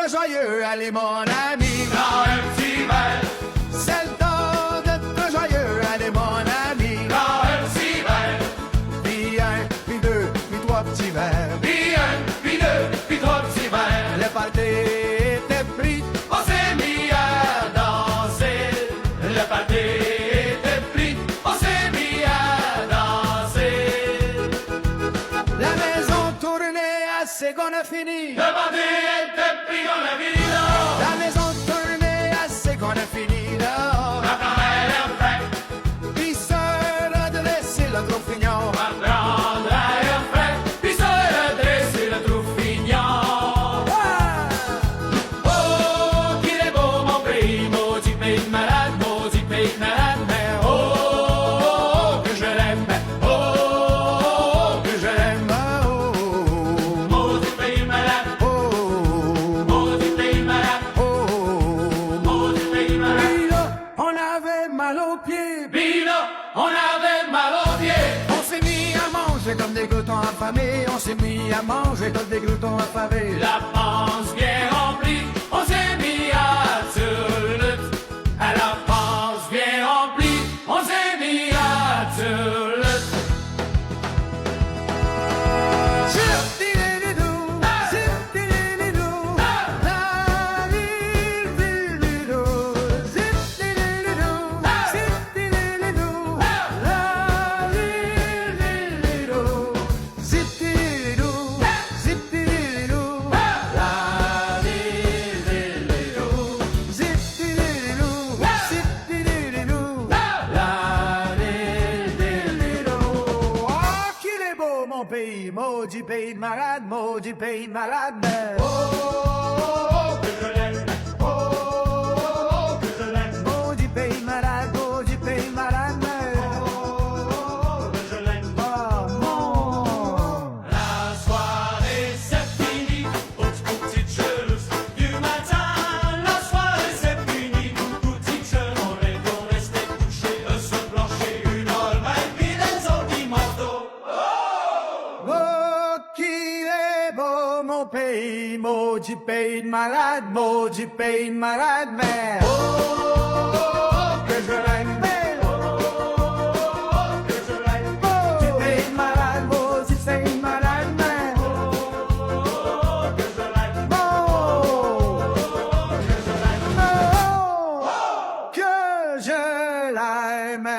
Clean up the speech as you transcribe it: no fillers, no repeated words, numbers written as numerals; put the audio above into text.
d'être joyeux, allez mon ami. Prends un petit verre, C'est le temps d'être joyeux, allez mon ami. prends un petit verre, Puis un, puis deux, puis trois petits verres. puis un, puis deux, puis trois petits verres. Le party était pris. On s'est mis à danser, le party était pris. On s'est mis à danser. La maison tournait assez qu'on a fini. Le party était pris dans la ville. La maison tournait assez qu'on a fini là. La grand-mère est fraîche, Puis se redresser le gros fignon. va prendre l'air frais, puis se redresser le trou fignon. Oh, qu'il est beau mon pays, maudit pays de malade, maudit pays de malade, mais oh, oh, oh, que je l'aime, oh, oh, oh, que je l'aime. Maudit pays de malade, maudit pays de malade, maudit pays de malade. Puis là, on avait mal aux pieds. Puis là, on avait mal aux pieds. On s'est mis à manger comme des gloutons affamés. On s'est mis à manger comme des gloutons affamés. La panse bien remplie, on s'est mis à turlute. À la panse bien remplie, on s'est mis à turlute. Zip-di-di-di-doo, zip-di-di-di-doo, la di-di-di-doo, zip-di-di-di-doo, zip-di-di-di-doo, la di-di-di-doo, zip-di-di-di-doo, zip-di-di-di-doo, la di-di-di-doo, zip-di-di-di-doo, zip-di-di-di-doo, la di-di-di-doo. Oh, qu'il est beau mon pays, maudit pays de malade, maudit pays de malade. Mais... Oh, oh, oh, que je l'aime. Oh, oh, oh, que je l'aime. Maudit pays de malade, maudit pays de malade. Mais... Oh, oh, que je l'aime. Oh, mon... La soirée c'est fini, aux petites chelouses du matin. La soirée c'est fini, petites chelouses. On est resté couchés sur le plancher une heure, et puis les autres ils m'entendent. Oh, qu'il est beau mon pays, maudit pays de malade, maudit pays de malade. Mais... Oh, oh, oh, que je l'aime. Mais... Oh, oh, oh, que je l'aime. Maudit pays de malade, maudit pays de malade. Mais... Oh, oh, que je l'aime. Oh, Que je l'aime. oh, que je l'aime.